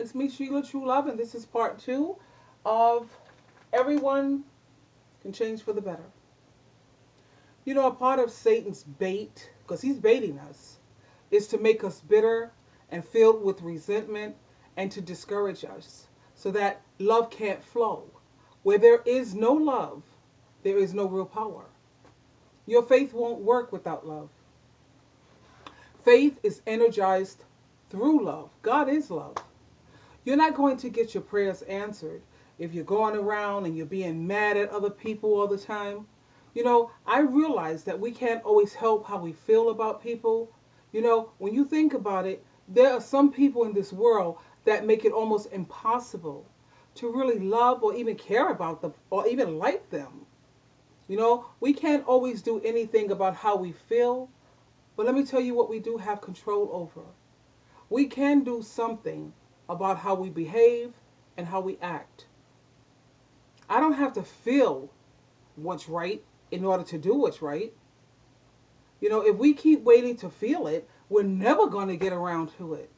It's me, Sheila True Love, and this is part two of Everyone Can Change for the Better. You know, a part of Satan's bait, because he's baiting us, is to make us bitter and filled with resentment and to discourage us so that love can't flow. Where there is no love, there is no real power. Your faith won't work without love. Faith is energized through love. God is love. You're not going to get your prayers answered if you're going around and you're being mad at other people all the time. You know, I realize that we can't always help how we feel about people. You know, when you think about it, there are some people in this world that make it almost impossible to really love or even care about them or even like them. You know, we can't always do anything about how we feel, but let me tell you what we do have control over. We can do something about how we behave and how we act. I don't have to feel what's right in order to do what's right. You know, if we keep waiting to feel it, we're never going to get around to it.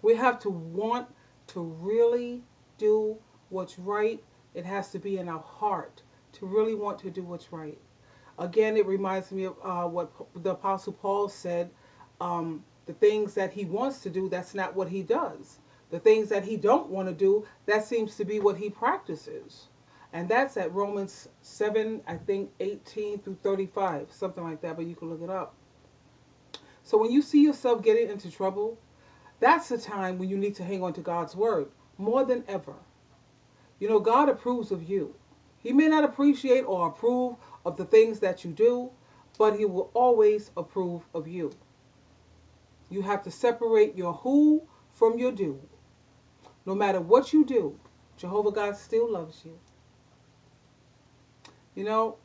We have to want to really do what's right. It has to be in our heart to really want to do what's right. Again, it reminds me of what the Apostle Paul said. The things that he wants to do, that's not what he does. The things that he don't want to do, that seems to be what he practices. And that's at Romans 7, I think 18 through 35, something like that, but you can look it up. So when you see yourself getting into trouble, that's the time when you need to hang on to God's word more than ever. You know, God approves of you. He may not appreciate or approve of the things that you do, but he will always approve of you. You have to separate your who from your do. No matter what you do, Jehovah God still loves you. You know,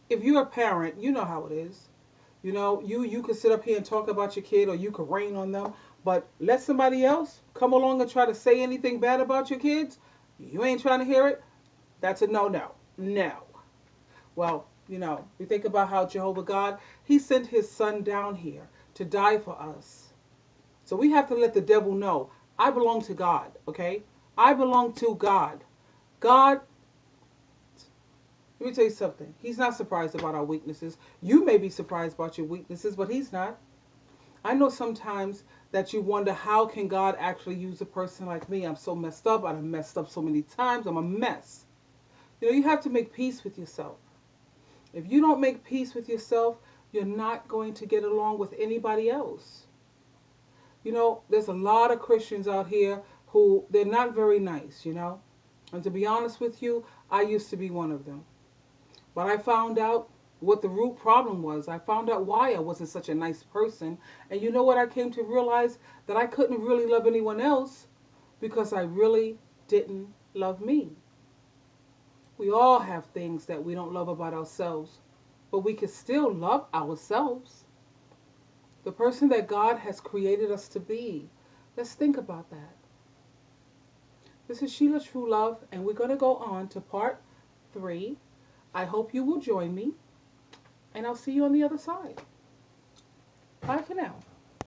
if you're a parent, you know how it is. You know, you could sit up here and talk about your kid or you could rain on them, but let somebody else come along and try to say anything bad about your kids. You ain't trying to hear it. That's a no no. No. Well, you know, we think about how Jehovah God, he sent his son down here to die for us. So we have to let the devil know, I belong to God, okay? I belong to God. God, let me tell you something. He's not surprised about our weaknesses. You may be surprised about your weaknesses, but he's not. I know sometimes that you wonder, how can God actually use a person like me? I'm so messed up. I've messed up so many times. I'm a mess. You know, you have to make peace with yourself. If you don't make peace with yourself, you're not going to get along with anybody else. You know, there's a lot of Christians out here who they're not very nice, you know. And to be honest with you, I used to be one of them. But I found out what the root problem was. I found out why I wasn't such a nice person. And you know what I came to realize? That I couldn't really love anyone else because I really didn't love me. We all have things that we don't love about ourselves, but we can still love ourselves. The person that God has created us to be. Let's think about that. This is Sheila True Love, and we're going to go on to part three. I hope you will join me, and I'll see you on the other side. Bye for now.